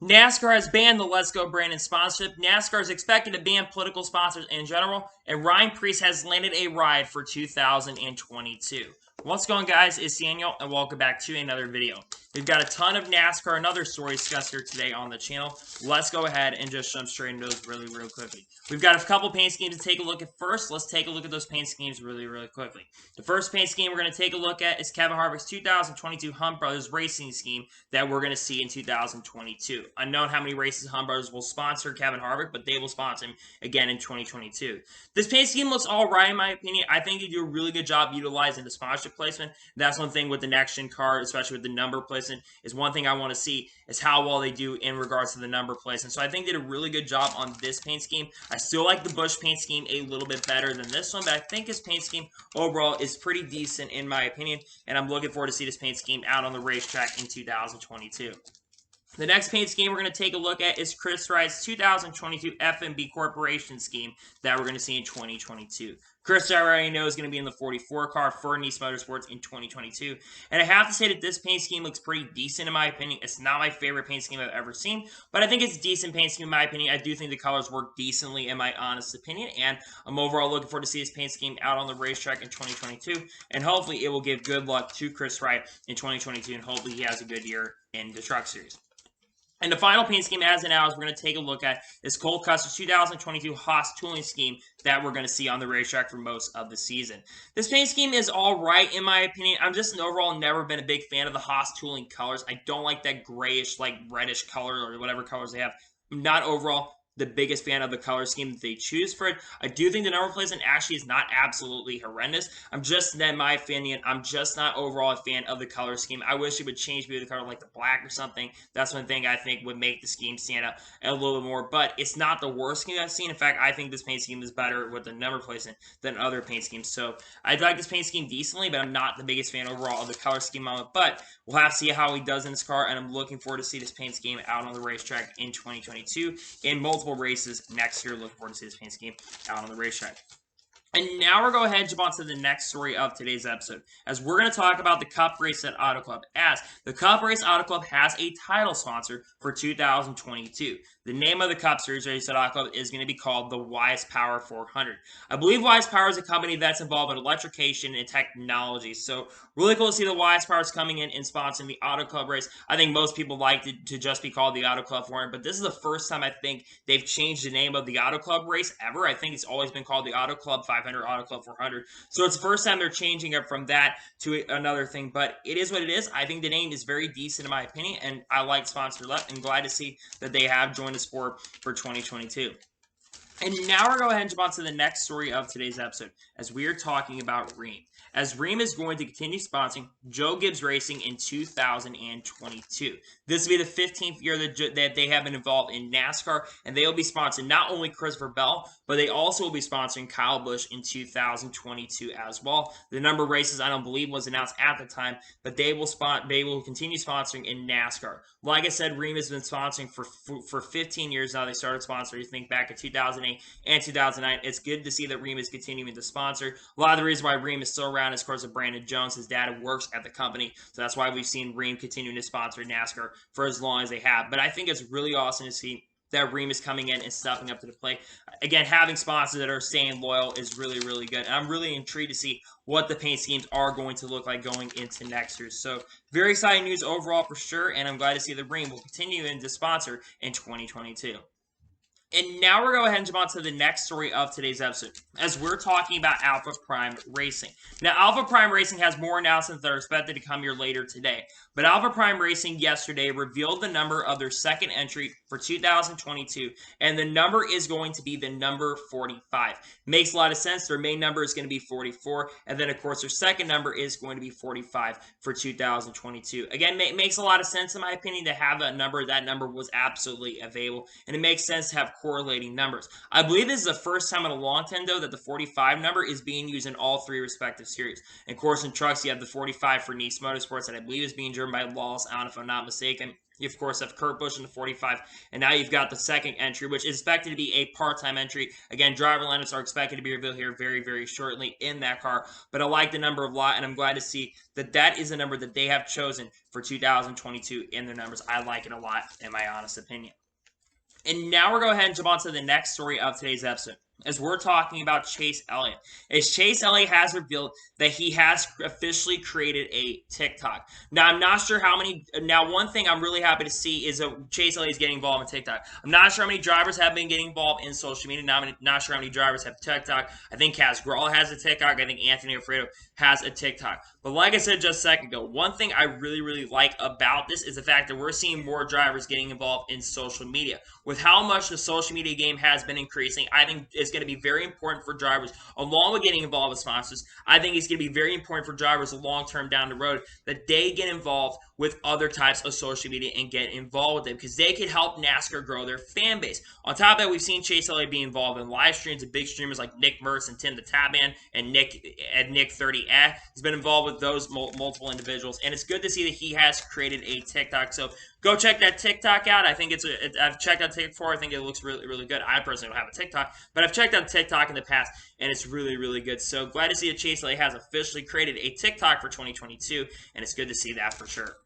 NASCAR has banned the Let's Go brand and sponsorship. NASCAR is expected to ban political sponsors in general, and Ryan Preece has landed a ride for 2022. What's going on, guys? It's Daniel, and welcome back to another video. We've got a ton of NASCAR and other stories discussed here today on the channel. Let's go ahead and just jump straight into those really quickly. We've got a couple paint schemes to take a look at first. Let's take a look at those paint schemes really quickly. The first paint scheme we're going to take a look at is Kevin Harvick's 2022 Hunt Brothers racing scheme that we're going to see in 2022. Unknown how many races Hunt Brothers will sponsor Kevin Harvick, but they will sponsor him again in 2022. This paint scheme looks all right in my opinion. I think they do a really good job utilizing the sponsorship placement. That's one thing with the next gen card, especially with the number placement, is one thing I want to see is how well they do in regards to the number placement. So I think they did a really good job on this paint scheme. I still like the Busch paint scheme a little bit better than this one, but I think his paint scheme overall is pretty decent in my opinion, and I'm looking forward to see this paint scheme out on the racetrack in 2022. The next paint scheme we're going to take a look at is Chris Wright's 2022 F&B Corporation scheme that we're going to see in 2022. Chris, I already know, is going to be in the 44 car for Nice Motorsports in 2022. And I have to say that this paint scheme looks pretty decent in my opinion. It's not my favorite paint scheme I've ever seen, but I think it's a decent paint scheme in my opinion. I do think the colors work decently in my honest opinion, and I'm overall looking forward to see this paint scheme out on the racetrack in 2022. And hopefully it will give good luck to Chris Wright in 2022, and hopefully he has a good year in the Truck Series. And the final paint scheme as of now is we're going to take a look at is Cole Custer's 2022 Haas tooling scheme that we're going to see on the racetrack for most of the season. This paint scheme is all right in my opinion. I'm just overall never been a big fan of the Haas tooling colors. I don't like that grayish, like reddish color or whatever colors they have. I'm not overall the biggest fan of the color scheme that they choose for it. I do think the number placement actually is not absolutely horrendous. I'm just, in my opinion, I'm just not overall a fan of the color scheme. I wish it would change maybe the color like the black or something. That's one thing I think would make the scheme stand out a little bit more, but it's not the worst scheme I've seen. In fact, I think this paint scheme is better with the number placement than other paint schemes. So I like this paint scheme decently, but I'm not the biggest fan overall of the color scheme on it. But we'll have to see how he does in this car, and I'm looking forward to see this paint scheme out on the racetrack in 2022 in multiple races next year. Looking forward to see this paint scheme out on the racetrack. And now we're going to go ahead and jump on to the next story of today's episode, as we're going to talk about the Cup Race at Auto Club, as the Cup Race Auto Club has a title sponsor for 2022. The name of the Cup Series Race at Auto Club is going to be called the Wise Power 400. I believe Wise Power is a company that's involved in electrification and technology, so really cool to see the Wise Powers coming in and sponsoring the Auto Club race. I think most people like it to just be called the Auto Club 400, but this is the first time I think they've changed the name of the Auto Club race ever. I think it's always been called the Auto Club 500, Auto Club 400. So it's the first time they're changing it from that to another thing, but it is what it is. I think the name is very decent in my opinion, and I like sponsor left and glad to see that they have joined the sport for 2022. And now we're going to go ahead and jump on to the next story of today's episode, as we are talking about Rheem. As Rheem is going to continue sponsoring Joe Gibbs Racing in 2022. This will be the 15th year that they have been involved in NASCAR, and they will be sponsoring not only Christopher Bell, but they also will be sponsoring Kyle Busch in 2022 as well. The number of races I don't believe was announced at the time, but they will continue sponsoring in NASCAR. Like I said, Rheem has been sponsoring for 15 years now. They started sponsoring, you think, back in 2008 and 2009. It's good to see that Rheem is continuing to sponsor. A lot of the reason why Rheem is still around is, of course, of Brandon Jones. His dad works at the company, so that's why we've seen Rheem continuing to sponsor NASCAR for as long as they have. But I think it's really awesome to see that Rheem is coming in and stepping up to the plate. Again, having sponsors that are staying loyal is really good. And I'm really intrigued to see what the paint schemes are going to look like going into next year. So very exciting news overall for sure, and I'm glad to see that Rheem will continue to sponsor in 2022. And now we're going to go ahead and jump on to the next story of today's episode, as we're talking about Alpha Prime Racing. Now, Alpha Prime Racing has more announcements that are expected to come here later today. But Alpha Prime Racing yesterday revealed the number of their second entry for 2022, and the number is going to be the number 45. Makes a lot of sense. Their main number is going to be 44, and then, of course, their second number is going to be 45 for 2022. Again, makes a lot of sense, in my opinion, to have that number. That number was absolutely available, and it makes sense to have correlating numbers. I believe this is the first time in a long time, though, that the 45 number is being used in all three respective series. And of course, in trucks, you have the 45 for Nice Motorsports that I believe is being driven by Lawless Out, if I'm not mistaken. You, of course, have Kurt Busch in the 45, and now you've got the second entry, which is expected to be a part-time entry. Again, driver lineups are expected to be revealed here very, very shortly in that car, but I like the number a lot, and I'm glad to see that that is a number that they have chosen for 2022 in their numbers. I like it a lot, in my honest opinion. And now we're going to go ahead and jump on to the next story of today's episode, as we're talking about Chase Elliott. As Chase Elliott has revealed that he has officially created a TikTok. Now, I'm not sure how many. Now, one thing I'm really happy to see is that Chase Elliott is getting involved in TikTok. I'm not sure how many drivers have been getting involved in social media. Not sure how many drivers have TikTok. I think Kaz Gralla has a TikTok. I think Anthony Alfredo has a TikTok. But like I said just a second ago, one thing I really like about this is the fact that we're seeing more drivers getting involved in social media. With how much the social media game has been increasing, I think it's going to be very important for drivers, along with getting involved with sponsors. I think it's going to be very important for drivers long-term down the road that they get involved with other types of social media and get involved with them, because they can help NASCAR grow their fan base. On top of that, we've seen Chase Elliott be involved in live streams of big streamers like Nick Mertz and Tim the Tabman and Nick 30. He's been involved with those multiple individuals, and it's good to see that he has created a TikTok. So go check that TikTok out. I think I've checked out TikTok before. I think it looks really good. I personally don't have a TikTok, but I've checked out TikTok in the past, and it's really good. So glad to see that Chase Elliott has officially created a TikTok for 2022, and it's good to see that for sure.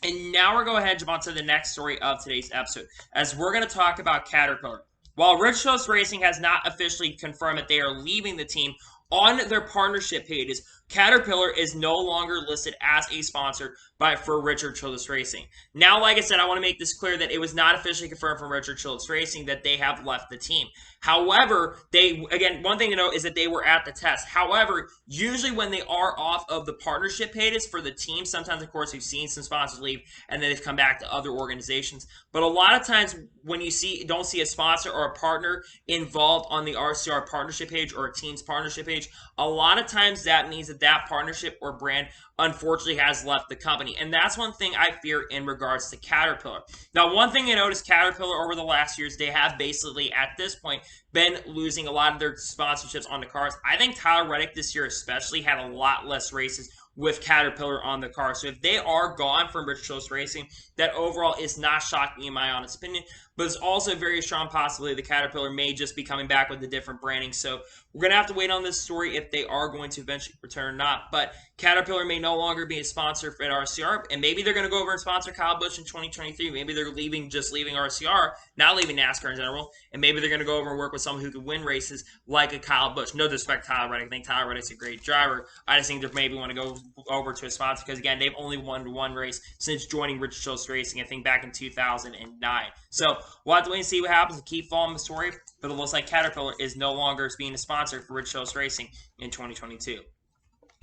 And now we're going to go ahead and jump on to the next story of today's episode, as we're going to talk about Caterpillar. While Rich Racing has not officially confirmed that they are leaving the team, on their partnership pages, Caterpillar is no longer listed as a sponsor for Richard Childress Racing. Now, like I said, I want to make this clear that it was not officially confirmed from Richard Childress Racing that they have left the team. However, one thing to note is that they were at the test. However, usually when they are off of the partnership pages for the team, sometimes, of course, we've seen some sponsors leave and then they've come back to other organizations. But a lot of times when you don't see a sponsor or a partner involved on the RCR partnership page or a team's partnership page, a lot of times that means that partnership or brand unfortunately has left the company. And that's one thing I fear in regards to Caterpillar. Now, one thing you notice, Caterpillar over the last years, they have basically at this point been losing a lot of their sponsorships on the cars. I think Tyler Reddick this year especially had a lot less races with Caterpillar on the car. So if they are gone from Rich Childress Racing, that overall is not shocking in my honest opinion. But it's also a very strong possibility the Caterpillar may just be coming back with a different branding. So we're going to have to wait on this story if they are going to eventually return or not. But Caterpillar may no longer be a sponsor at RCR. And maybe they're going to go over and sponsor Kyle Busch in 2023. Maybe they're leaving RCR, not leaving NASCAR in general. And maybe they're going to go over and work with someone who can win races like a Kyle Busch. No disrespect to Tyler Reddick. I think Tyler Reddick's a great driver. I just think they maybe want to go over to a sponsor because, again, they've only won one race since joining Rich Childress Racing, I think back in 2009. So we'll have to wait and see what happens and keep following the story. But it looks like Caterpillar is no longer being a sponsor for Rich Childress Racing in 2022.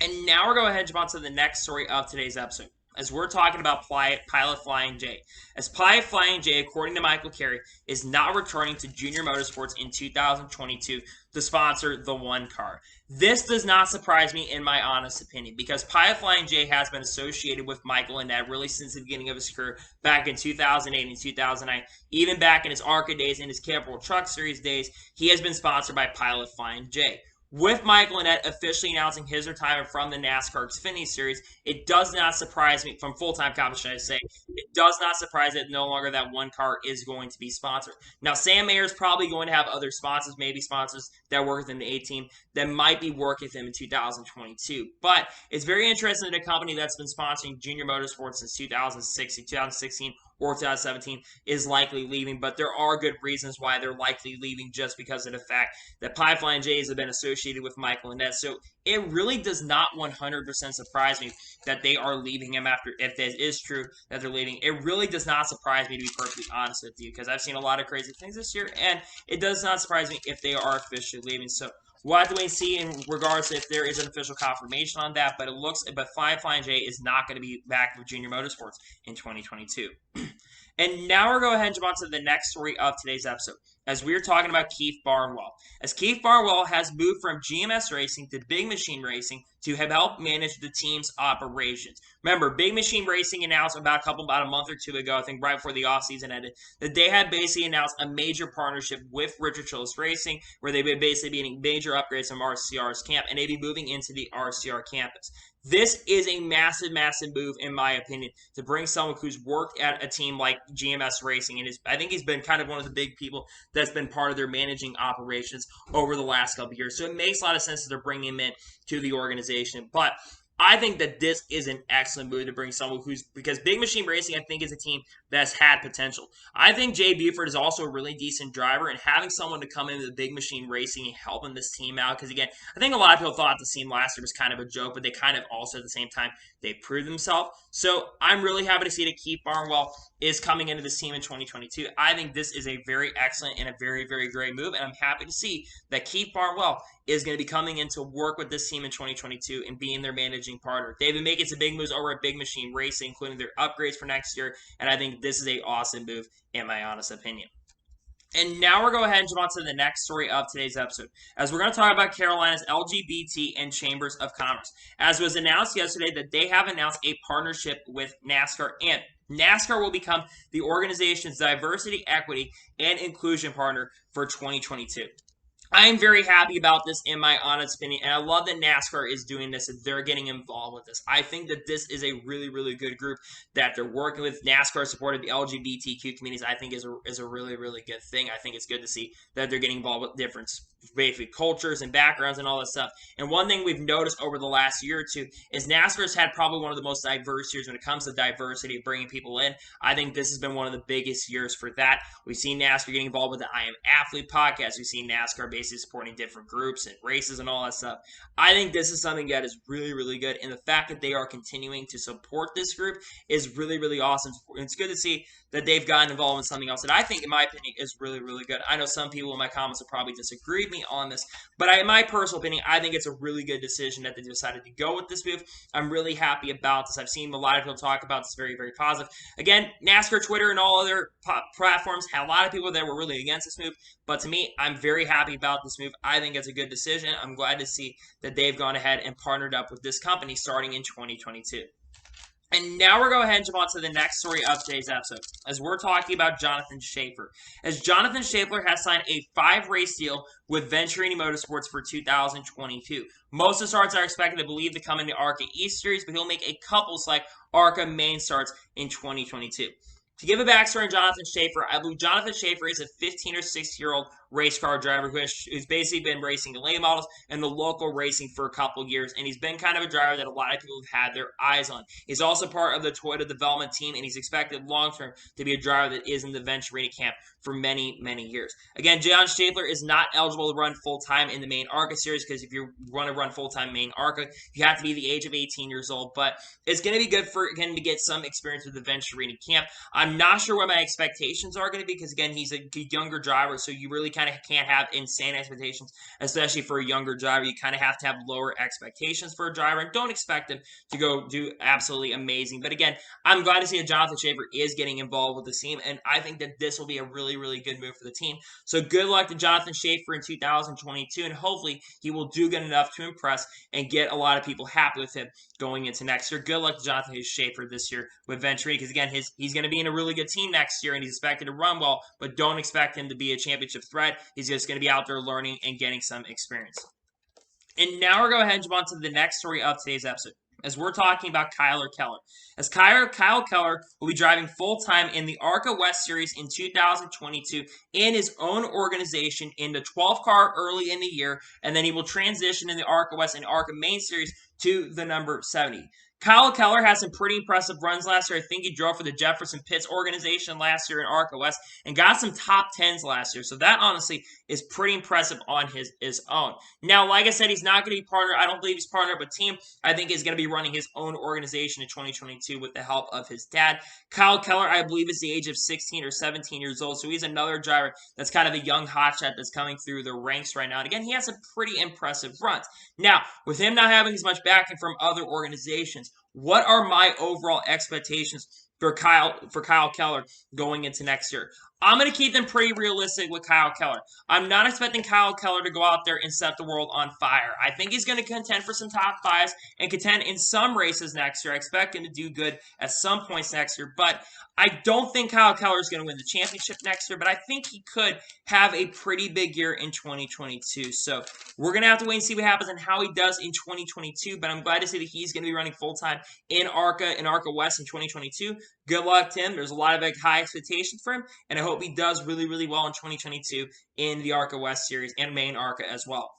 And now we're going to go ahead and jump on to the next story of today's episode, as we're talking about Pilot Flying J. As Pilot Flying J, according to Michael Carey, is not returning to Junior Motorsports in 2022 to sponsor the one car. This does not surprise me in my honest opinion, because Pilot Flying J has been associated with Michael Annett really since the beginning of his career back in 2008 and 2009. Even back in his ARCA days and his Capital Truck Series days, he has been sponsored by Pilot Flying J. With Michael Annett officially announcing his retirement from the NASCAR Xfinity Series, it does not surprise me, from full-time competition, I say, it does not surprise that no longer that one car is going to be sponsored. Now, Sam Mayer is probably going to have other sponsors, maybe sponsors that work within the A-team that might be working with him in 2022. But it's very interesting that a company that's been sponsoring Junior Motorsports since 2016 or 2017 is likely leaving, but there are good reasons why they're likely leaving, just because of the fact that Pilot Flying J's have been associated with Michael Annett. So it really does not 100% surprise me that they are leaving him after, if that is true, that they're leaving. It really does not surprise me, to be perfectly honest with you, because I've seen a lot of crazy things this year, and it does not surprise me if they are officially leaving. So we'll have to wait and see in regards to if there is an official confirmation on that, but Pilot Flying J is not going to be back with Junior Motorsports in 2022. And now we're going to go ahead and jump on to the next story of today's episode, as we're talking about Keith Barnwell. As Keith Barnwell has moved from GMS Racing to Big Machine Racing to help manage the team's operations. Remember, Big Machine Racing announced about a month or two ago, I think right before the offseason ended, that they had basically announced a major partnership with Richard Childress Racing, where they've been basically getting major upgrades from RCR's camp, and they'd be moving into the RCR campus. This is a massive, massive move, in my opinion, to bring someone who's worked at a team like GMS Racing, and I think he's been kind of one of the big people that's been part of their managing operations over the last couple of years. So it makes a lot of sense that they're bringing him in to the organization. But I think that this is an excellent move to bring someone because Big Machine Racing, I think, is a team that's had potential. I think Jay Buford is also a really decent driver, and having someone to come into the Big Machine Racing and helping this team out, because again, I think a lot of people thought the team last year was kind of a joke, but they kind of also at the same time, they proved themselves. So I'm really happy to see that Keith Barnwell is coming into this team in 2022. I think this is a very excellent and a very, very great move, and I'm happy to see that Keith Barnwell is going to be coming in to work with this team in 2022 and being their managing partner. They've been making some big moves over at Big Machine Racing, including their upgrades for next year, and I think this is an awesome move, in my honest opinion. And now we're going to go ahead and jump on to the next story of today's episode, as we're going to talk about Carolina's LGBT and Chambers of Commerce. As was announced yesterday that they have announced a partnership with NASCAR, and NASCAR will become the organization's diversity, equity, and inclusion partner for 2022. I am very happy about this, in my honest opinion, and I love that NASCAR is doing this and they're getting involved with this. I think that this is a really, really good group that they're working with. NASCAR supported the LGBTQ communities, I think, is a really, really good thing. I think it's good to see that they're getting involved with different basically cultures and backgrounds and all that stuff. And one thing we've noticed over the last year or two is NASCAR's had probably one of the most diverse years when it comes to diversity, bringing people in. I think this has been one of the biggest years for that. We've seen NASCAR getting involved with the I Am Athlete podcast. We've seen NASCAR basically supporting different groups and races and all that stuff. I think this is something that is really, really good. And the fact that they are continuing to support this group is really, really awesome. It's good to see that they've gotten involved in something else that I think, in my opinion, is really, really good. I know some people in my comments will probably disagree with me on this, but in my personal opinion, I think it's a really good decision that they decided to go with this move. I'm really happy about this. I've seen a lot of people talk about this very, very positive. Again, NASCAR Twitter and all other platforms had a lot of people that were really against this move, but to me, I'm very happy about this move. I think it's a good decision. I'm glad to see that they've gone ahead and partnered up with this company starting in 2022. And now we're going ahead and jump on to the next story of today's episode, as we're talking about Jonathan Schaeffer. As Jonathan Schaeffer has signed a 5-race deal with Venturini Motorsports for 2022. Most of the starts are expected to believe to come in the ARCA East Series, but he'll make a couple select ARCA main starts in 2022. To give a backstory on Jonathan Schaeffer, I believe Jonathan Schaeffer is a 15 or 16-year-old race car driver who's basically been racing the late models and the local racing for a couple of years, and he's been kind of a driver that a lot of people have had their eyes on. He's also part of the Toyota development team, and he's expected long-term to be a driver that is in the Venturini camp for many, many years. Again, John Schaeffer is not eligible to run full-time in the main ARCA series, because if you want to run full-time main ARCA, you have to be the age of 18 years old, but it's going to be good for him to get some experience with the Venturini camp. I'm not sure what my expectations are going to be, because again, he's a younger driver, so you really kind of can't have insane expectations, especially for a younger driver. You kind of have to have lower expectations for a driver, and don't expect him to go do absolutely amazing. But again, I'm glad to see that Jonathan Schaeffer is getting involved with the team, and I think that this will be a really, really good move for the team. So good luck to Jonathan Schaeffer in 2022, and hopefully he will do good enough to impress and get a lot of people happy with him going into next year. Good luck to Jonathan Schaeffer this year with Venturini, because again, he's going to be in a really good team next year, and he's expected to run well, but don't expect him to be a championship threat. He's just going to be out there learning and getting some experience. And now we're going to go ahead and jump on to the next story of today's episode, as we're talking about Kyle Keller. As Kyle Keller will be driving full-time in the ARCA West Series in 2022 in his own organization in the 12th car early in the year, and then he will transition in the ARCA West and ARCA Main Series to the number 70. Kyle Keller had some pretty impressive runs last year. I think he drove for the Jefferson Pitts organization last year in ARCA West and got some top 10s last year. So that honestly is pretty impressive on his own. Now, like I said, he's not going to be partnered. I don't believe he's partnered with a team. I think he's going to be running his own organization in 2022 with the help of his dad. Kyle Keller, I believe, is the age of 16 or 17 years old. So he's another driver that's kind of a young hotshot that's coming through the ranks right now. And again, he has some pretty impressive runs. Now, with him not having as much backing from other organizations, what are my overall expectations for Kyle Keller going into next year? I'm going to keep them pretty realistic with Kyle Keller. I'm not expecting Kyle Keller to go out there and set the world on fire. I think he's going to contend for some top fives and contend in some races next year. I expect him to do good at some points next year, but I don't think Kyle Keller is going to win the championship next year, but I think he could have a pretty big year in 2022. So we're going to have to wait and see what happens and how he does in 2022, but I'm glad to see that he's going to be running full-time in ARCA West in 2022. Good luck to him. There's a lot of high expectations for him, and I hope he does really, really well in 2022 in the ARCA West Series and main ARCA as well.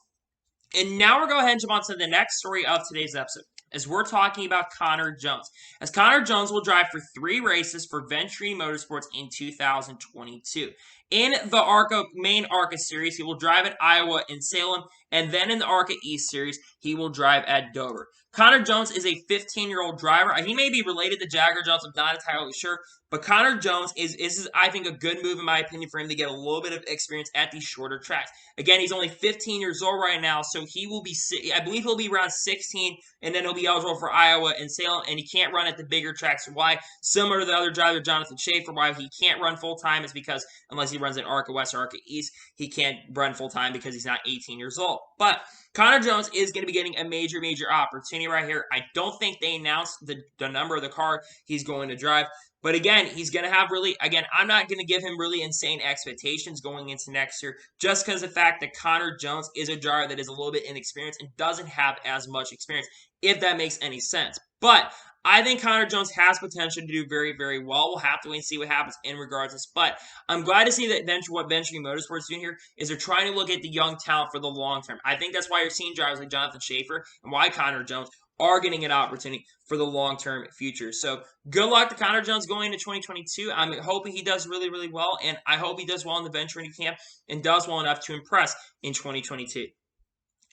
And now we're going to go ahead and jump on to the next story of today's episode, as we're talking about Connor Jones. As Connor Jones will drive for 3 races for Venturini Motorsports in 2022. In the main ARCA Series, he will drive at Iowa and Salem, and then in the ARCA East Series, he will drive at Dover. Connor Jones is a 15-year-old driver. He may be related to Jagger Jones, I'm not entirely sure, but Connor Jones is, I think, a good move, in my opinion, for him to get a little bit of experience at these shorter tracks. Again, he's only 15 years old right now, so he will be, I believe he'll be around 16, and then he'll be eligible for Iowa and Salem, and he can't run at the bigger tracks. Why? Similar to the other driver, Jonathan Schaeffer, why he can't run full-time is because, unless he runs in ARCA West or ARCA East, he can't run full-time because he's not 18 years old. But Connor Jones is going to be getting a major, major opportunity right here. I don't think they announced the number of the car he's going to drive. But again, he's going to have I'm not going to give him really insane expectations going into next year, just because of the fact that Connor Jones is a driver that is a little bit inexperienced and doesn't have as much experience, if that makes any sense. But I think Connor Jones has potential to do very, very well. We'll have to wait and see what happens in regards to this. But I'm glad to see that what Venturini Motorsports is doing here is they're trying to look at the young talent for the long term. I think that's why you're seeing drivers like Jonathan Schaeffer and why Connor Jones are getting an opportunity for the long-term future. So good luck to Connor Jones going into 2022. I'm hoping he does really, really well, and I hope he does well in the Venturini camp and does well enough to impress in 2022.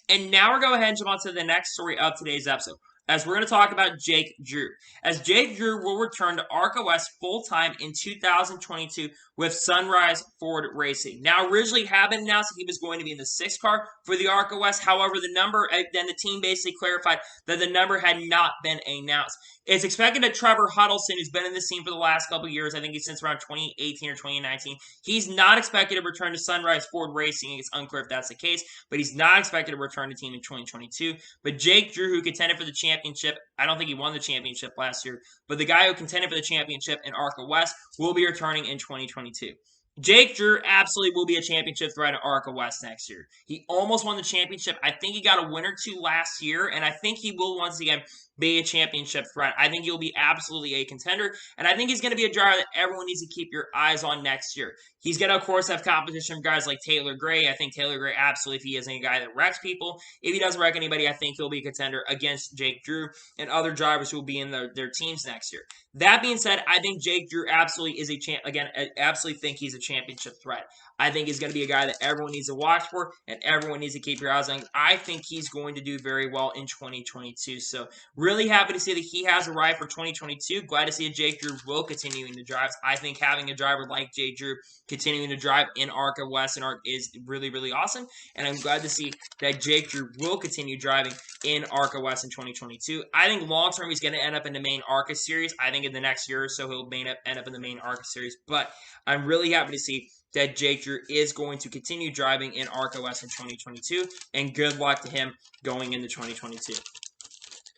And now we're going to go ahead and jump on to the next story of today's episode, as we're going to talk about Jake Drew. As Jake Drew will return to ARCA West full-time in 2022 with Sunrise Ford Racing. Now, originally had been announced that he was going to be in the 6th car for the ARCA West. However, then the team basically clarified that the number had not been announced. It's expected that Trevor Huddleston, who's been in this team for the last couple of years, I think he's since around 2018 or 2019, he's not expected to return to Sunrise Ford Racing. It's unclear if that's the case, but he's not expected to return to the team in 2022. But Jake Drew, who contended for the championship, I don't think he won the championship last year, but the guy who contended for the championship in ARCA West will be returning in 2022. Jake Drew absolutely will be a championship threat at ARCA West next year. He almost won the championship. I think he got a win or two last year, and I think he will once again be a championship threat. I think he'll be absolutely a contender, and I think he's going to be a driver that everyone needs to keep your eyes on next year. He's going to, of course, have competition from guys like Taylor Gray. I think Taylor Gray, absolutely, if he is a guy that wrecks people. If he doesn't wreck anybody, I think he'll be a contender against Jake Drew and other drivers who will be in their teams next year. That being said, I think Jake Drew absolutely is a champ. Again, I absolutely think he's a championship threat. I think he's going to be a guy that everyone needs to watch for and everyone needs to keep your eyes on. I think he's going to do very well in 2022. So really happy to see that he has arrived for 2022. Glad to see that Jake Drew will continue to drive. I think having a driver like Jake Drew continuing to drive in ARCA West and ARCA is really, really awesome. And I'm glad to see that Jake Drew will continue driving in ARCA West in 2022. I think long-term he's going to end up in the main ARCA series. I think in the next year or so he'll end up in the main ARCA series. But I'm really happy to see that Jake Drew is going to continue driving in ARCA West in 2022, and good luck to him going into 2022.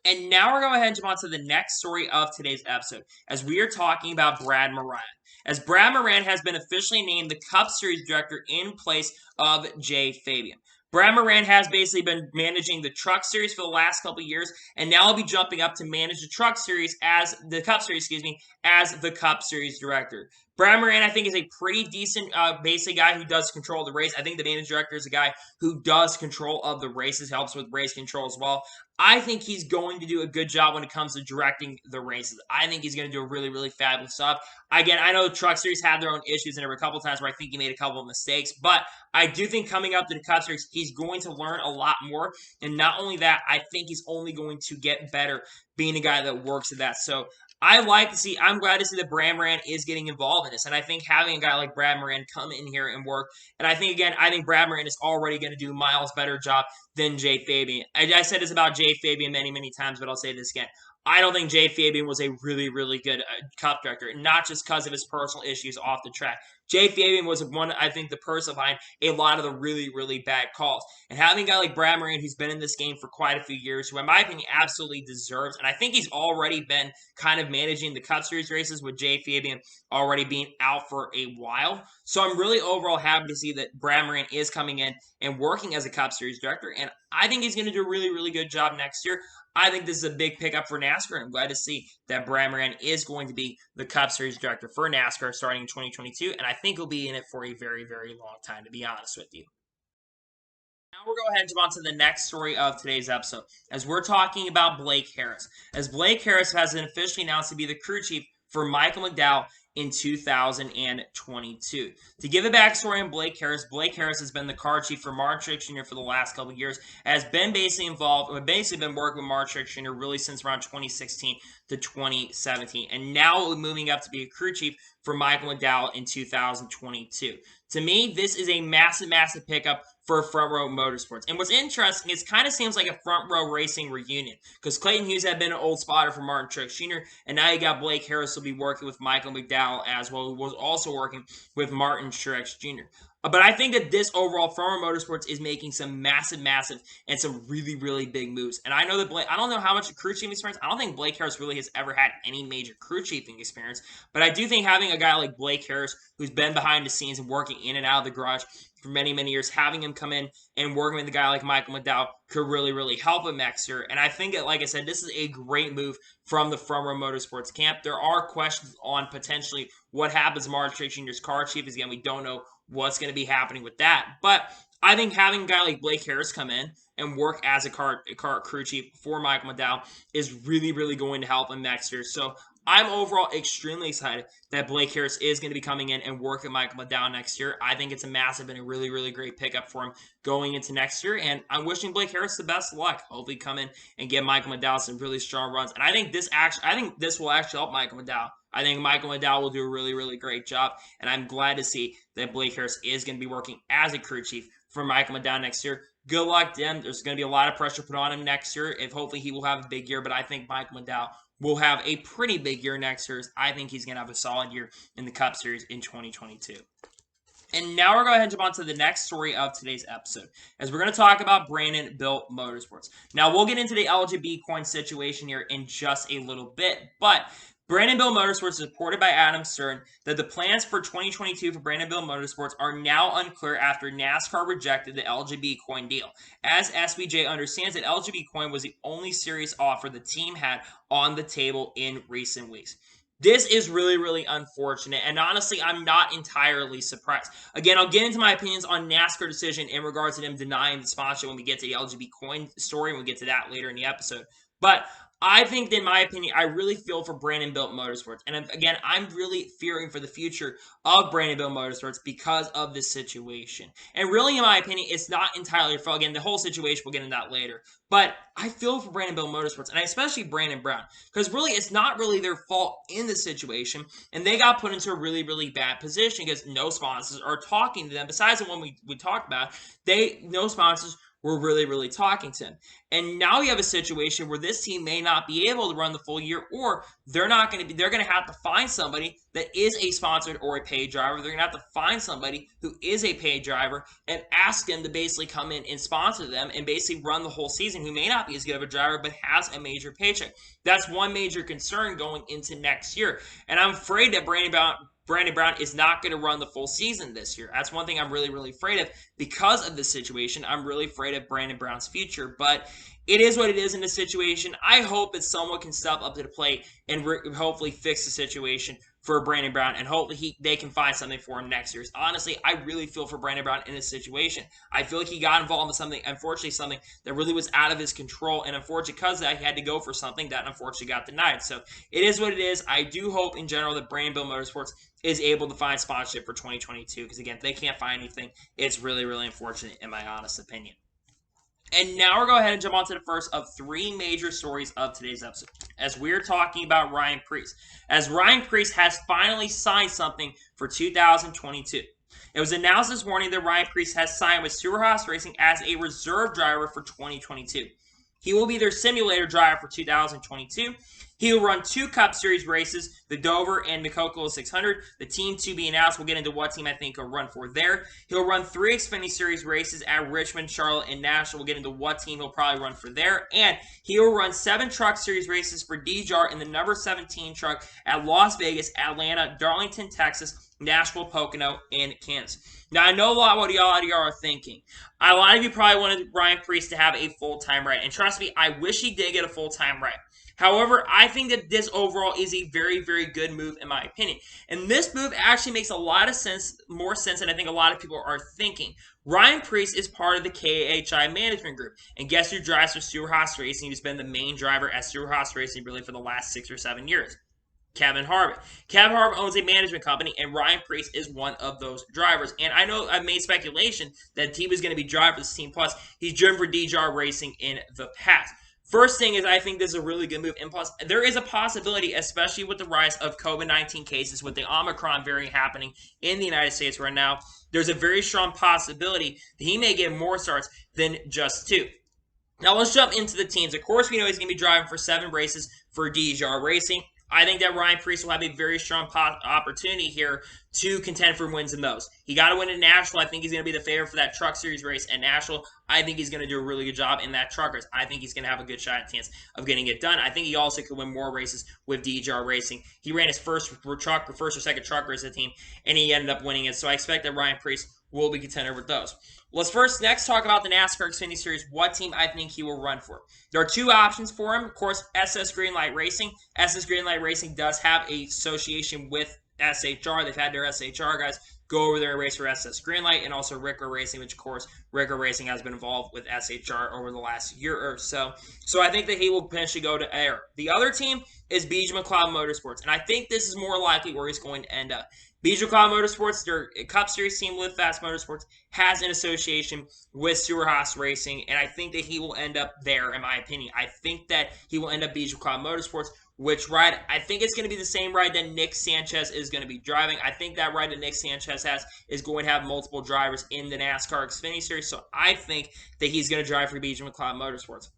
And now we're going to go ahead and jump on to the next story of today's episode, as we are talking about Brad Moran. As Brad Moran has been officially named the Cup Series Director in place of Jay Fabian. Brad Moran has basically been managing the Truck Series for the last couple of years, and now he'll be jumping up to manage the Cup Series as the Cup Series Director. Brad Moran, I think, is a pretty decent basic guy who does control the race. I think the managing director is a guy who does control of the races, helps with race control as well. I think he's going to do a good job when it comes to directing the races. I think he's going to do a really, really fabulous job. Again, I know the Truck Series have their own issues, and there were a couple times where I think he made a couple of mistakes, but I do think coming up to the Cup Series, he's going to learn a lot more, and not only that, I think he's only going to get better being a guy that works at that. So I'm glad to see that Brad Moran is getting involved in this. And I think having a guy like Brad Moran come in here and work, and I think Brad Moran is already going to do a miles better job than Jay Fabian. I said this about Jay Fabian many, many times, but I'll say this again. I don't think Jay Fabian was a really, really good Cup director, not just because of his personal issues off the track. Jay Fabian was I think, the person behind a lot of the really, really bad calls. And having a guy like Brad Moran, who's been in this game for quite a few years, who in my opinion absolutely deserves, and I think he's already been kind of managing the Cup Series races with Jay Fabian already being out for a while. So I'm really overall happy to see that Brad Moran is coming in and working as a Cup Series director, and I think he's going to do a really, really good job next year. I think this is a big pickup for NASCAR. I'm glad to see that Brad Moran is going to be the Cup Series director for NASCAR starting in 2022, and I think he'll be in it for a very, very long time, to be honest with you. Now we'll go ahead and jump on to the next story of today's episode, as we're talking about Blake Harris. As Blake Harris has been officially announced to be the crew chief for Michael McDowell in 2022. To give a backstory on Blake Harris has been the car chief for Martin Truex Jr. for the last couple of years, has been basically been working with Martin Truex Jr. really since around 2016 to 2017, and now moving up to be a crew chief for Michael McDowell in 2022. To me, this is a massive, massive pickup for Front Row Motorsports. And what's interesting is it kind of seems like a Front Row Racing reunion, because Clayton Hughes had been an old spotter for Martin Truex Jr., and now you got Blake Harris will be working with Michael McDowell as well, who was also working with Martin Truex Jr. But I think that this overall Front Row Motorsports is making some massive, massive, and some really, really big moves. And I know that I don't know how much crew chiefing experience. I don't think Blake Harris really has ever had any major crew chiefing experience. But I do think having a guy like Blake Harris, who's been behind the scenes and working in and out of the garage for many, many years, having him come in and working with a guy like Michael McDowell could really, really help him next year. And I think that, like I said, this is a great move from the Front Row Motorsports camp. There are questions on potentially what happens to Martin Truex Jr.'s car chief. Again, we don't know what's going to be happening with that. But I think having a guy like Blake Harris come in and work as a car crew chief for Michael McDowell is really, really going to help him next year. So I'm overall extremely excited that Blake Harris is going to be coming in and working Michael McDowell next year. I think it's a massive and a really, really great pickup for him going into next year. And I'm wishing Blake Harris the best of luck. Hopefully come in and get Michael McDowell some really strong runs. And I think this will actually help Michael McDowell. I think Michael McDowell will do a really, really great job. And I'm glad to see that Blake Harris is going to be working as a crew chief for Michael McDowell next year. Good luck to him. There's going to be a lot of pressure put on him next year. Hopefully he will have a big year, but I think Michael McDowell will have a pretty big year next year. I think he's going to have a solid year in the Cup Series in 2022. And now we're going to go ahead and jump on to the next story of today's episode, as we're going to talk about Brandon-Built Motorsports. Now, we'll get into the LGB coin situation here in just a little bit, but Brandon-Built Motorsports is reported by Adam Stern that the plans for 2022 for Brandon-Built Motorsports are now unclear after NASCAR rejected the LGB coin deal. As SBJ understands that LGB coin was the only serious offer the team had on the table in recent weeks. This is really, really unfortunate, and honestly, I'm not entirely surprised. Again, I'll get into my opinions on NASCAR decision in regards to them denying the sponsorship when we get to the LGB coin story, and we'll get to that later in the episode. But I think that, in my opinion, I really feel for Brandon-Built Motorsports. And again, I'm really fearing for the future of Brandon-Built Motorsports because of this situation. And really, in my opinion, it's not entirely your fault. Again, the whole situation, we'll get into that later. But I feel for Brandon-Built Motorsports, and especially Brandon Brown, because really, it's not really their fault in the situation. And they got put into a really, really bad position because no sponsors are talking to them. Besides the one we talked about, no sponsors were really, really talking to him. And now you have a situation where this team may not be able to run the full year, or they're going to have to find somebody that is a sponsored or a paid driver. They're going to have to find somebody who is a paid driver and ask them to basically come in and sponsor them and basically run the whole season, who may not be as good of a driver but has a major paycheck. That's one major concern going into next year. And I'm afraid that Brandon Brown is not going to run the full season this year. That's one thing I'm really, really afraid of because of this situation. I'm really afraid of Brandon Brown's future, but it is what it is in this situation. I hope that someone can step up to the plate and hopefully fix the situation for Brandon Brown, and hopefully they can find something for him next year. Honestly, I really feel for Brandon Brown in this situation. I feel like he got involved in something, unfortunately, something that really was out of his control, and unfortunately, because of that, he had to go for something that unfortunately got denied. So it is what it is. I do hope in general that Brandon-Built Motorsports is able to find sponsorship for 2022, because again, if they can't find anything, it's really, really unfortunate in my honest opinion. And now we're going to go ahead and jump on to the first of three major stories of today's episode, as we're talking about Ryan Preece. As Ryan Preece has finally signed something for 2022. It was announced this morning that Ryan Preece has signed with Stewart-Haas Racing as a reserve driver for 2022. He will be their simulator driver for 2022. He will run 2 Cup Series races, the Dover and Makoko 600. The team to be announced. We'll get into what team I think he'll run for there. He'll run 3 Xfinity Series races at Richmond, Charlotte, and Nashville. We'll get into what team he'll probably run for there. And he will run 7 Truck Series races for DJR in the number 17 truck at Las Vegas, Atlanta, Darlington, Texas, Nashville, Pocono, and Kansas. Now, I know a lot what y'all are thinking. A lot of you probably wanted Ryan Preece to have a full-time ride. And trust me, I wish he did get a full-time ride. However, I think that this overall is a very, very good move in my opinion. And this move actually makes a lot of sense, more sense than I think a lot of people are thinking. Ryan Preece is part of the KHI management group. And guess who drives for Stewart-Haas Racing? He's been the main driver at Stewart-Haas Racing really for the last 6 or 7 years. Kevin Harvick. Kevin Harvick owns a management company, and Ryan Preece is one of those drivers. And I know I've made speculation that he was going to be driving for this team. Plus, he's driven for DJR Racing in the past. First thing is, I think this is a really good move. And plus, there is a possibility, especially with the rise of COVID-19 cases, with the Omicron variant happening in the United States right now, there's a very strong possibility that he may get more starts than just 2. Now, let's jump into the teams. Of course, we know he's going to be driving for 7 races for DJR Racing. I think that Ryan Preece will have a very strong opportunity here to contend for wins in those. He got to win at Nashville. I think he's going to be the favorite for that Truck Series race at Nashville. I think he's going to do a really good job in that truck race. I think he's going to have a good shot at chance of getting it done. I think he also could win more races with DJR Racing. He ran his first or second truck race of the team, and he ended up winning it. So I expect that Ryan Preece will be contender with those. Let's next talk about the NASCAR Xfinity Series, what team I think he will run for. There are 2 options for him. Of course, SS Greenlight Racing. SS Greenlight Racing does have an association with SHR. They've had their SHR guys go over there and race for SS Greenlight, and also Ricker Racing, which, of course, Ricker Racing has been involved with SHR over the last year or so. So I think that he will potentially go to air. The other team is BJ McLeod Motorsports, and I think this is more likely where he's going to end up. BJ McLeod Motorsports, their Cup Series team, Live Fast Motorsports, has an association with Stewart-Haas Racing, and I think that he will end up there, in my opinion. I think that he will end up BJ McLeod Motorsports, which ride, I think it's going to be the same ride that Nick Sanchez is going to be driving. I think that ride that Nick Sanchez has is going to have multiple drivers in the NASCAR Xfinity Series, so I think that he's going to drive for BJ McLeod Motorsports.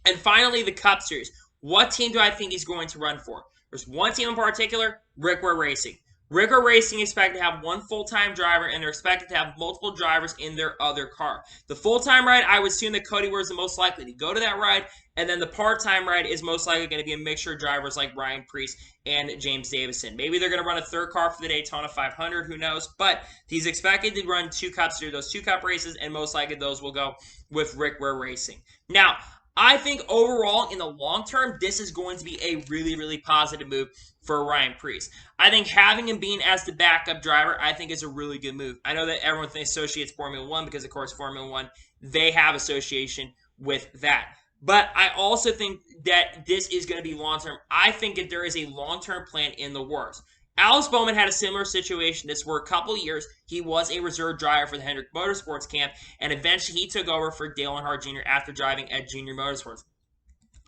And finally, the Cup Series. What team do I think he's going to run for? There's one team in particular, Ricker Racing. Ricker Racing is expected to have 1 full-time driver, and they're expected to have multiple drivers in their other car. The full-time ride, I would assume that Cody Ware is the most likely to go to that ride, and then the part-time ride is most likely going to be a mixture of drivers like Ryan Preece and James Davison. Maybe they're going to run a 3rd car for the Daytona 500, who knows? But he's expected to run 2 Cups through those 2 Cup races, and most likely those will go with Ricker Racing. Now, I think overall, in the long term, this is going to be a really, really positive move for Ryan Preece. I think having him being as the backup driver, I think is a really good move. I know that everyone associates Formula 1 because, of course, Formula 1, they have association with that. But I also think that this is going to be long-term. I think that there is a long-term plan in the works. Alex Bowman had a similar situation. This for a couple years. He was a reserve driver for the Hendrick Motorsports camp, and eventually he took over for Dale Earnhardt Jr. after driving at Junior Motorsports.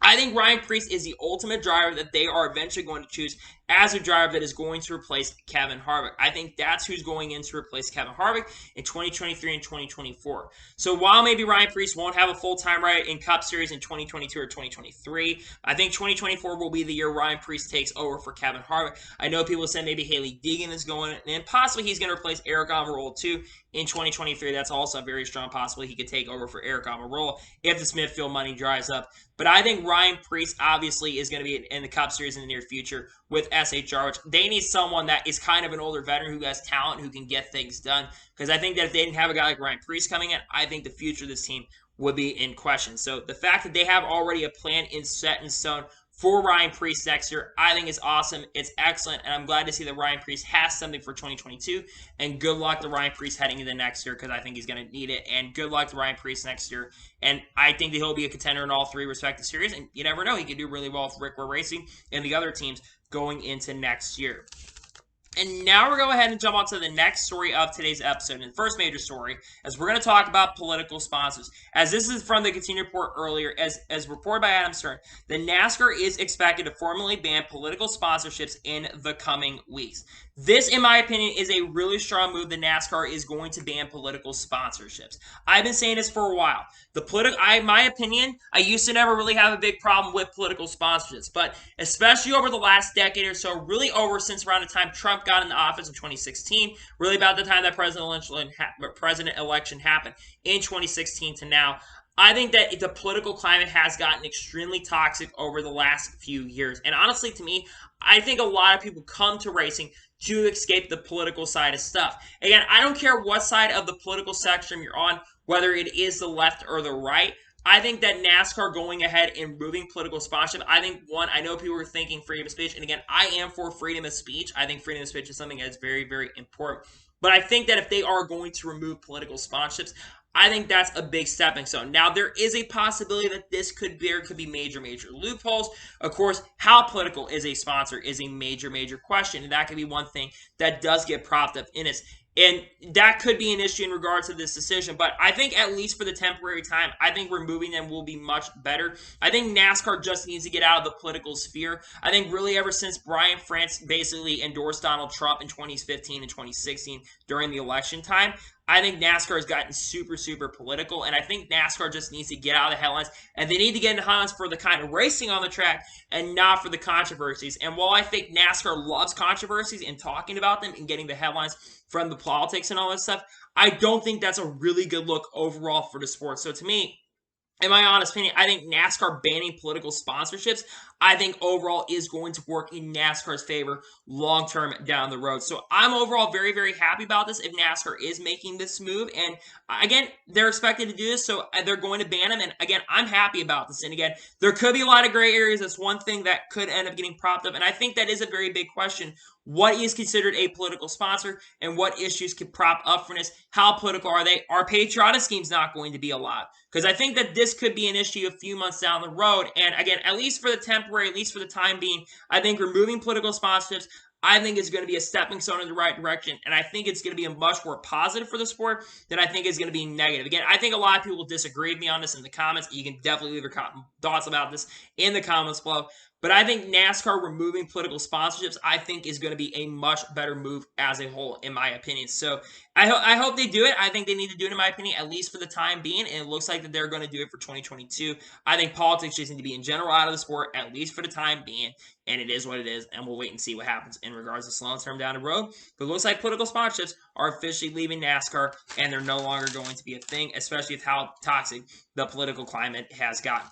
I think Ryan Preece is the ultimate driver that they are eventually going to choose as a driver that is going to replace Kevin Harvick. I think that's who's going in to replace Kevin Harvick in 2023 and 2024. So while maybe Ryan Preece won't have a full-time ride in Cup Series in 2022 or 2023, I think 2024 will be the year Ryan Preece takes over for Kevin Harvick. I know people said maybe Haley Deegan is going, and possibly he's going to replace Eric Almirola too in 2023. That's also a very strong possibility he could take over for Eric Almirola if the Smithfield money dries up. But I think Ryan Preece obviously is going to be in the Cup Series in the near future with SHR, which they need someone that is kind of an older veteran who has talent, who can get things done. Because I think that if they didn't have a guy like Ryan Preece coming in, I think the future of this team would be in question. So the fact that they have already a plan set in stone for Ryan Preece next year, I think is awesome. It's excellent, and I'm glad to see that Ryan Preece has something for 2022. And good luck to Ryan Preece heading into next year, because I think he's going to need it. And good luck to Ryan Preece next year. And I think that he'll be a contender in all 3 respective series. And you never know, he could do really well with Ricker Racing and the other teams going into next year. And now we're going to go ahead and jump on to the next story of today's episode. And the first major story is we're going to talk about political sponsors. As this is from the continued report earlier, as reported by Adam Stern, the NASCAR is expected to formally ban political sponsorships in the coming weeks. This, in my opinion, is a really strong move. The NASCAR is going to ban political sponsorships. I've been saying this for a while. My opinion, I used to never really have a big problem with political sponsorships, but especially over the last decade or so, really over since around the time Trump got into office in 2016, really about the time that president election happened in 2016 to now, I think that the political climate has gotten extremely toxic over the last few years. And honestly, to me, I think a lot of people come to racing to escape the political side of stuff. Again, I don't care what side of the political spectrum you're on, whether it is the left or the right. I think that NASCAR going ahead and removing political sponsorship, I think, one, I know people are thinking freedom of speech, and again, I am for freedom of speech. I think freedom of speech is something that's very, very important. But I think that if they are going to remove political sponsorships, I think that's a big stepping stone. Now, there is a possibility that there could be major loopholes. Of course, how political is a sponsor is a major question, and that could be one thing that does get propped up in it. And that could be an issue in regards to this decision. But I think at least for the temporary time, I think removing them will be much better. I think NASCAR just needs to get out of the political sphere. I think really ever since Brian France basically endorsed Donald Trump in 2015 and 2016 during the election time, I think NASCAR has gotten super political, and I think NASCAR just needs to get out of the headlines, and they need to get in the headlines for the kind of racing on the track and not for the controversies. And while I think NASCAR loves controversies and talking about them and getting the headlines from the politics and all that stuff, I don't think that's a really good look overall for the sport. So to me, in my honest opinion, I think NASCAR banning political sponsorships, I think overall is going to work in NASCAR's favor long-term down the road. So I'm overall very happy about this if NASCAR is making this move. And again, they're expected to do this, so they're going to ban them. And again, I'm happy about this. And again, there could be a lot of gray areas. That's one thing that could end up getting propped up. And I think that is a very big question. What is considered a political sponsor and what issues could prop up for this? How political are they? Are patriotic schemes not going to be allowed? Because I think that this could be an issue a few months down the road. And again, at least for the temporary, at least for the time being, I think removing political sponsorships, I think it's going to be a stepping stone in the right direction. And I think it's going to be a much more positive for the sport than I think is going to be negative. Again, I think a lot of people will disagree with me on this in the comments. You can definitely leave your thoughts about this in the comments below. But I think NASCAR removing political sponsorships, I think, is going to be a much better move as a whole, in my opinion. So I hope they do it. I think they need to do it, in my opinion, at least for the time being. And it looks like that they're going to do it for 2022. I think politics just need to be in general out of the sport, at least for the time being. And it is what it is. And we'll wait and see what happens in regards to long term down the road. But it looks like political sponsorships are officially leaving NASCAR, and they're no longer going to be a thing, especially with how toxic the political climate has gotten.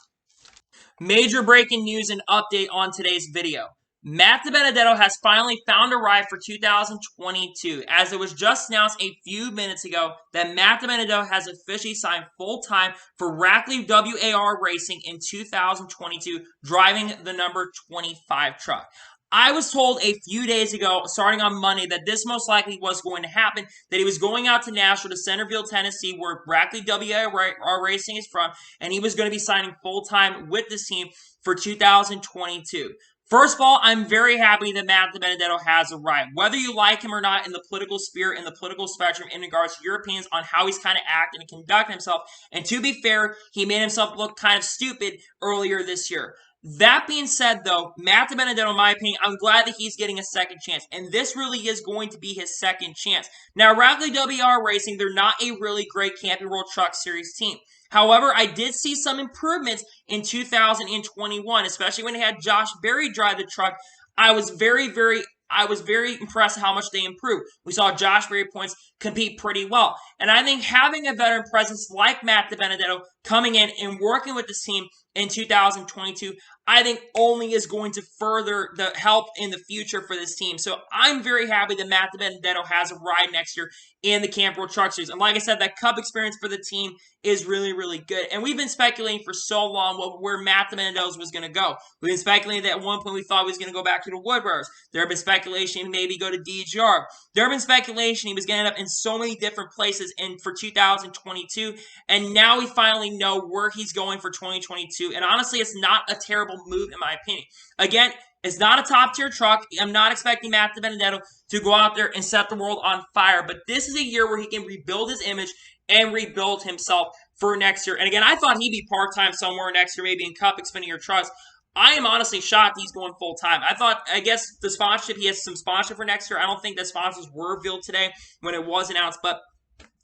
Major breaking news and update on today's video. Matt DiBenedetto has finally found a ride for 2022, as it was just announced a few minutes ago that Matt DiBenedetto has officially signed full-time for Rackley WAR Racing in 2022, driving the number 25 truck. I was told a few days ago, starting on Monday, that this most likely was going to happen, that he was going out to Nashville to Centerville, Tennessee, where Rackley WAR Racing is from, and he was going to be signing full-time with this team for 2022. First of all, I'm very happy that Matt DiBenedetto has a ride. Whether you like him or not in the political sphere, in the political spectrum, in regards to your opinions on how he's kind of acting and conducting himself, and to be fair, he made himself look kind of stupid earlier this year. That being said, though, Matt DiBenedetto, in my opinion, I'm glad that he's getting a second chance. And this really is going to be his second chance. Now, Rackley WR Racing, they're not a really great Camping World Truck Series team. However, I did see some improvements in 2021, especially when they had Josh Berry drive the truck. I was very impressed how much they improved. We saw Josh Berry points compete pretty well. And I think having a veteran presence like Matt DiBenedetto coming in and working with this team in 2022, I think only is going to further the help in the future for this team. So I'm very happy that Matt DiBenedetto has a ride next year in the Camp World Truck Series. And like I said, that Cup experience for the team is really good. And we've been speculating for so long where Matt DiBenedetto was going to go. We've been speculating that at one point we thought he was going to go back to the Woodwarders. There have been speculation maybe go to DGR. There have been speculation he was going to end up in so many different places for 2022. And now we finally know where he's going for 2022. And honestly, it's not a terrible move in my opinion. Again, It's not a top-tier truck. I'm not expecting Matt DiBenedetto to go out there and set the world on fire. But this is a year where he can rebuild his image and rebuild himself for next year. And again, I thought he'd be part-time somewhere next year, maybe in Cup Xfinity or Trucks. I am honestly shocked he's going full-time. I guess the sponsorship, he has some sponsorship for next year. I don't think the sponsors were revealed today when it was announced. But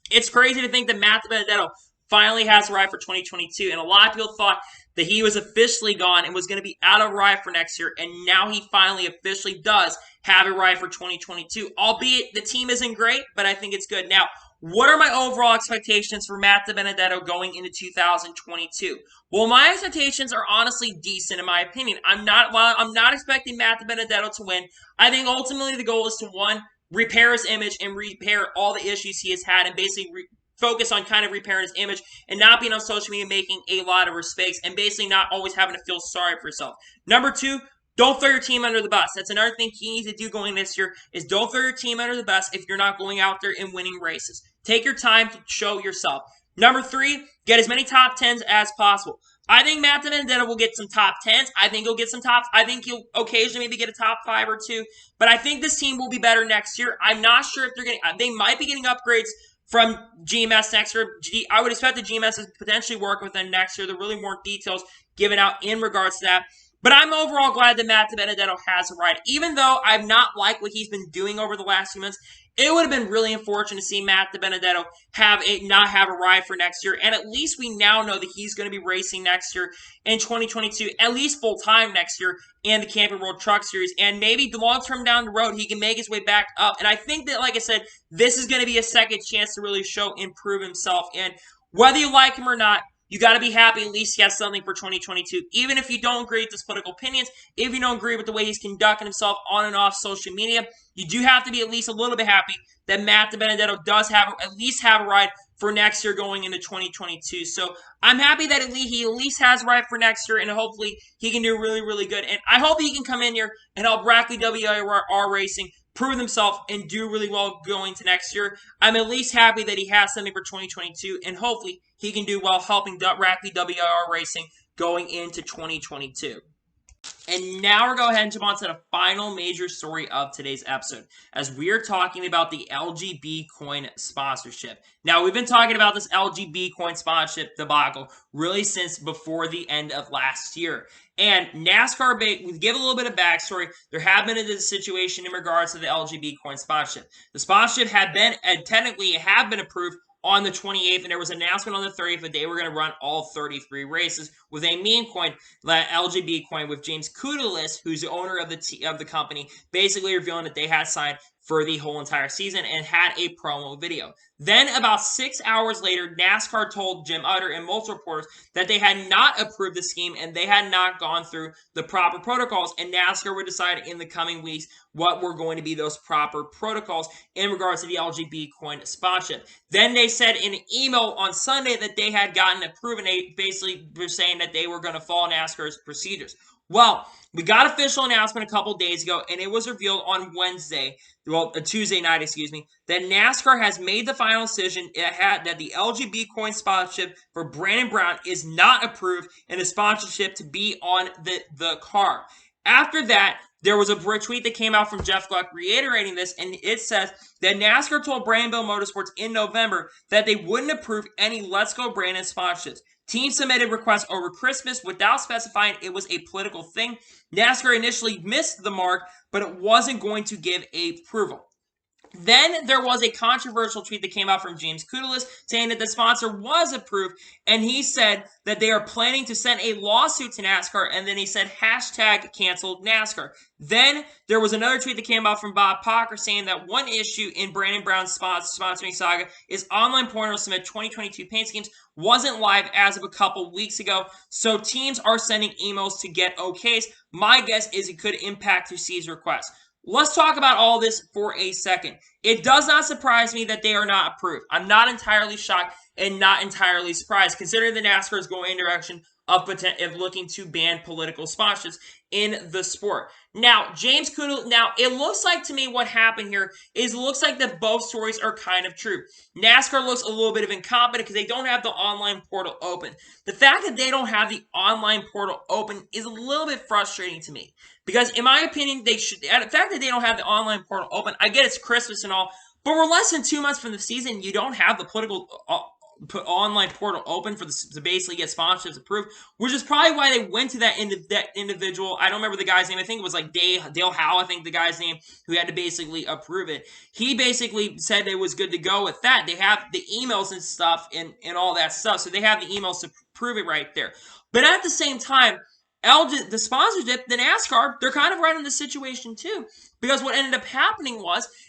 it's crazy to think that Matt DiBenedetto finally has a ride for 2022. And a lot of people thought that he was officially gone and was going to be out of ride for next year. And now he finally officially does have a ride for 2022. Albeit the team isn't great, but I think it's good. Now, what are my overall expectations for Matt DiBenedetto going into 2022? Well, my expectations are honestly decent in my opinion. I'm not expecting Matt DiBenedetto to win. I think ultimately the goal is to, one, repair his image and repair all the issues he has had and basically focus on kind of repairing his image and not being on social media making a lot of mistakes and basically not always having to feel sorry for yourself. Number two, don't throw your team under the bus. That's another thing he needs to do going this year is don't throw your team under the bus if you're not going out there and winning races. Take your time to show yourself. Number three, get as many top 10s as possible. I think Matt DiBenedetto will get some top 10s. I think he'll get some tops. I think he'll occasionally maybe get a top 5 or 2. But I think this team will be better next year. I'm not sure if they might be getting upgrades from GMS next year. I would expect the GMS to potentially work with them next year. There really weren't details given out in regards to that. But I'm overall glad that Matt DiBenedetto has a ride. Even though I've not liked what he's been doing over the last few months, it would have been really unfortunate to see Matt DiBenedetto not have a ride for next year. And at least we now know that he's going to be racing next year in 2022, at least full-time next year in the Camping World Truck Series. And maybe long-term down the road, he can make his way back up. And I think that, like I said, this is going to be a second chance to really show and prove himself. And whether you like him or not, you got to be happy at least he has something for 2022. Even if you don't agree with his political opinions, if you don't agree with the way he's conducting himself on and off social media, you do have to be at least a little bit happy that Matt DiBenedetto does at least have a ride for next year going into 2022. So I'm happy that he at least has a ride for next year, and hopefully he can do really, really good. And I hope he can come in here and help Rackley WIR Racing prove himself and do really well going to next year. I'm at least happy that he has something for 2022, and hopefully he can do well helping Rackley WIR Racing going into 2022. And now we're going to go ahead and jump on to the final major story of today's episode, as we are talking about the LGB Coin sponsorship. Now, we've been talking about this LGB Coin sponsorship debacle really since before the end of last year. And NASCAR, we give a little bit of backstory. There have been a situation in regards to the LGB Coin sponsorship. The sponsorship had been, technically, it had been approved on the 28th, and there was an announcement on the 30th that they were going to run all 33 races with a meme coin, that LGB coin, with James Kudelis, who's the owner of the company, basically revealing that they had signed for the whole entire season and had a promo video. Then, about 6 hours later, NASCAR told Jim Utter and multiple reporters that they had not approved the scheme and they had not gone through the proper protocols, and NASCAR would decide in the coming weeks what were going to be those proper protocols in regards to the LGB coin sponsorship. Then they said in an email on Sunday that they had gotten approved, and they basically were saying that they were going to follow NASCAR's procedures. Well, we got an official announcement a couple days ago, and it was revealed on Tuesday night, that NASCAR has made the final decision that the LGB coin sponsorship for Brandon Brown is not approved and the sponsorship to be on the car. After that, there was a tweet that came out from Jeff Gluck reiterating this, and it says that NASCAR told Brandonville Motorsports in November that they wouldn't approve any Let's Go Brandon sponsorships. Team submitted requests over Christmas without specifying it was a political thing. NASCAR initially missed the mark, but it wasn't going to give approval. Then there was a controversial tweet that came out from James Kudelis saying that the sponsor was approved, and he said that they are planning to send a lawsuit to NASCAR, and then he said #canceled NASCAR. Then there was another tweet that came out from Bob Pocker saying that one issue in Brandon Brown's sponsoring saga is online portal submit 2022 paint schemes wasn't live as of a couple weeks ago, so teams are sending emails to get okays. My guess is it could impact Tucci's request. Let's talk about all this for a second. It does not surprise me that they are not approved. I'm not entirely shocked and not entirely surprised, considering the NASCAR is going in the direction of looking to ban political sponsorships in the sport. Now, James Coodle, now it looks like to me what happened here is it looks like that both stories are kind of true. NASCAR looks a little bit of incompetent because they don't have the online portal open. The fact that they don't have the online portal open is a little bit frustrating to me because in my opinion, they should, the fact that they don't have the online portal open, I get it's Christmas and all, but we're less than 2 months from the season. You don't have the political online portal open for to basically get sponsorships approved, which is probably why they went to that individual. I don't remember the guy's name. I think it was like Dale Howe, I think the guy's name, who had to basically approve it. He basically said it was good to go with that. They have the emails and stuff and all that stuff, so they have the emails to prove it right there. But at the same time, the sponsorship, the NASCAR, they're kind of right in the situation too. Because what ended up happening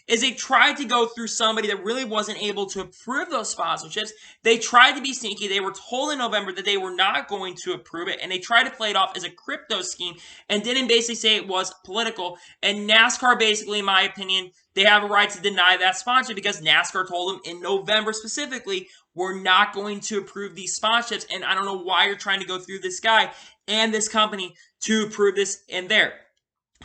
is they tried to go through somebody that really wasn't able to approve those sponsorships. They tried to be sneaky. They were told in November that they were not going to approve it, and they tried to play it off as a crypto scheme and didn't basically say it was political. And NASCAR basically, in my opinion, they have a right to deny that sponsorship because NASCAR told them in November specifically, we're not going to approve these sponsorships, and I don't know why you're trying to go through this guy and this company to approve this and there.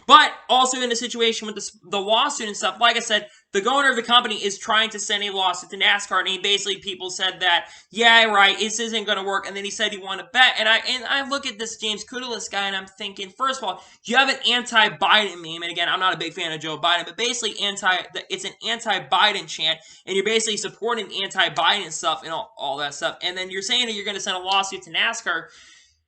But also in a situation with the lawsuit and stuff, like I said, the owner of the company is trying to send a lawsuit to NASCAR, and basically people said that, yeah, right, this isn't going to work, and then he said he wanted to bet, and I look at this James Kudelis guy, and I'm thinking, first of all, you have an anti-Biden meme, and again, I'm not a big fan of Joe Biden, but basically it's an anti-Biden chant, and you're basically supporting anti-Biden stuff and all that stuff, and then you're saying that you're going to send a lawsuit to NASCAR.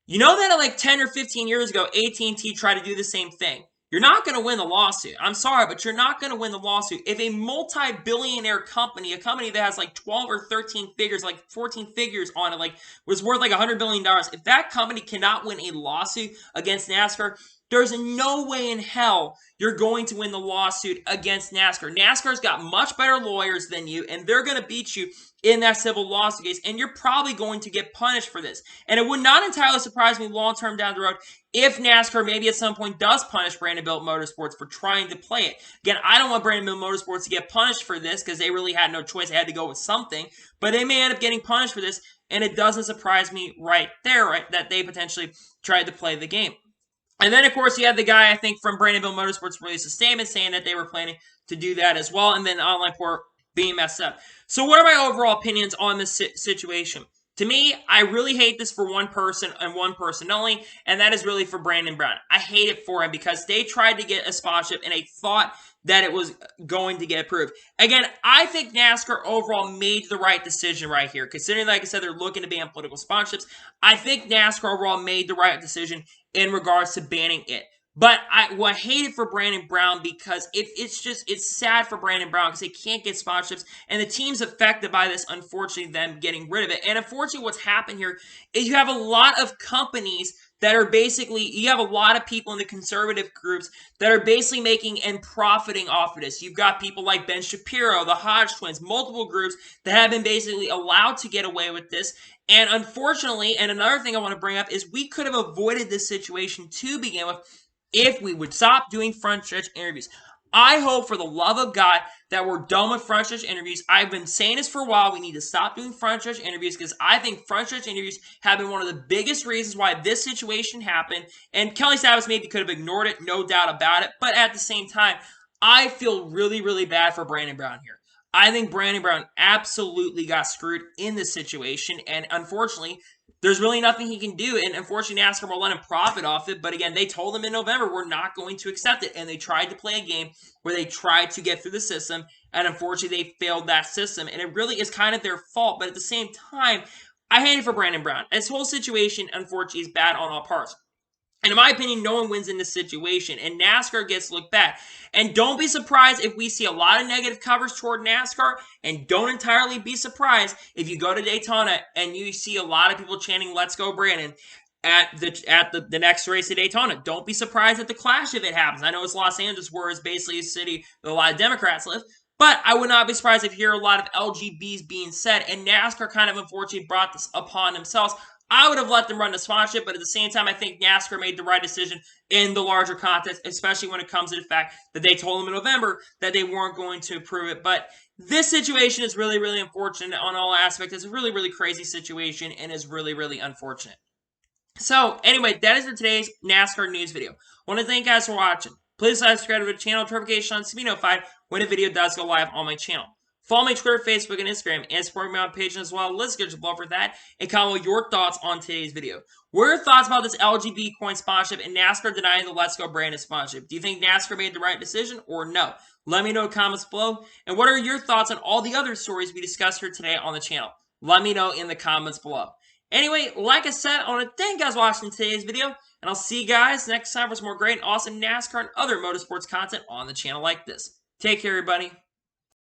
You know that like 10 or 15 years ago, AT&T tried to do the same thing. You're not going to win the lawsuit. I'm sorry, but you're not going to win the lawsuit. If a multi-billionaire company, a company that has like 12 or 13 figures, like 14 figures on it, like was worth like $100 billion, if that company cannot win a lawsuit against NASCAR, there's no way in hell you're going to win the lawsuit against NASCAR. NASCAR's got much better lawyers than you, and they're going to beat you in that civil lawsuit case, and you're probably going to get punished for this. And it would not entirely surprise me long-term down the road if NASCAR maybe at some point does punish Brandonville Motorsports for trying to play it. Again, I don't want Brandonville Motorsports to get punished for this because they really had no choice. They had to go with something, but they may end up getting punished for this, and it doesn't surprise me right there, right, that they potentially tried to play the game. And then, of course, you had the guy, I think, from Brandonville Motorsports released a statement saying that they were planning to do that as well, and then online port being messed up. So what are my overall opinions on this situation? To me, I really hate this for one person and one person only, and that is really for Brandon Brown. I hate it for him because they tried to get a sponsorship and they thought that it was going to get approved. Again, I think NASCAR overall made the right decision right here. Considering, like I said, they're looking to ban political sponsorships, I think NASCAR overall made the right decision in regards to banning it. But I hate it for Brandon Brown because it's sad for Brandon Brown because they can't get sponsorships, and the team's affected by this, unfortunately, them getting rid of it. And unfortunately, what's happened here is you have a lot of companies that are basically, you have a lot of people in the conservative groups that are basically making and profiting off of this. You've got people like Ben Shapiro, the Hodge twins, multiple groups that have been basically allowed to get away with this. And unfortunately, and another thing I want to bring up is we could have avoided this situation to begin with if we would stop doing front stretch interviews. I hope for the love of God that we're done with front stretch interviews. I've been saying this for a while. We need to stop doing front stretch interviews because I think front stretch interviews have been one of the biggest reasons why this situation happened. And Kelly Savas maybe could have ignored it, no doubt about it. But at the same time, I feel really, really bad for Brandon Brown here. I think Brandon Brown absolutely got screwed in this situation. And unfortunately, there's really nothing he can do, and unfortunately, NASCAR will let him profit off it. But again, they told him in November, we're not going to accept it. And they tried to play a game where they tried to get through the system, and unfortunately, they failed that system. And it really is kind of their fault. But at the same time, I hate it for Brandon Brown. This whole situation, unfortunately, is bad on all parts. And in my opinion, no one wins in this situation, and NASCAR gets looked bad. And don't be surprised if we see a lot of negative coverage toward NASCAR, and don't entirely be surprised if you go to Daytona and you see a lot of people chanting, "Let's go, Brandon," at the next race at Daytona. Don't be surprised at the clash if it happens. I know it's Los Angeles, where it's basically a city where a lot of Democrats live, but I would not be surprised if you hear a lot of LGBs being said, and NASCAR kind of unfortunately brought this upon themselves. I would have let them run the sponsorship, but at the same time, I think NASCAR made the right decision in the larger context, especially when it comes to the fact that they told them in November that they weren't going to approve it. But this situation is really, really unfortunate on all aspects. It's a really, really crazy situation and is really, really unfortunate. So, anyway, that is for today's NASCAR news video. I want to thank you guys for watching. Please subscribe to the channel, notifications to be notified when a video does go live on my channel. Follow me on Twitter, Facebook, and Instagram, and support me on page as well. Let's get below for that, and comment your thoughts on today's video. What are your thoughts about this LGB coin sponsorship and NASCAR denying the Let's Go branded sponsorship? Do you think NASCAR made the right decision or no? Let me know in the comments below. And what are your thoughts on all the other stories we discussed here today on the channel? Let me know in the comments below. Anyway, like I said, I want to thank you guys for watching today's video, and I'll see you guys next time for some more great and awesome NASCAR and other motorsports content on the channel like this. Take care, everybody.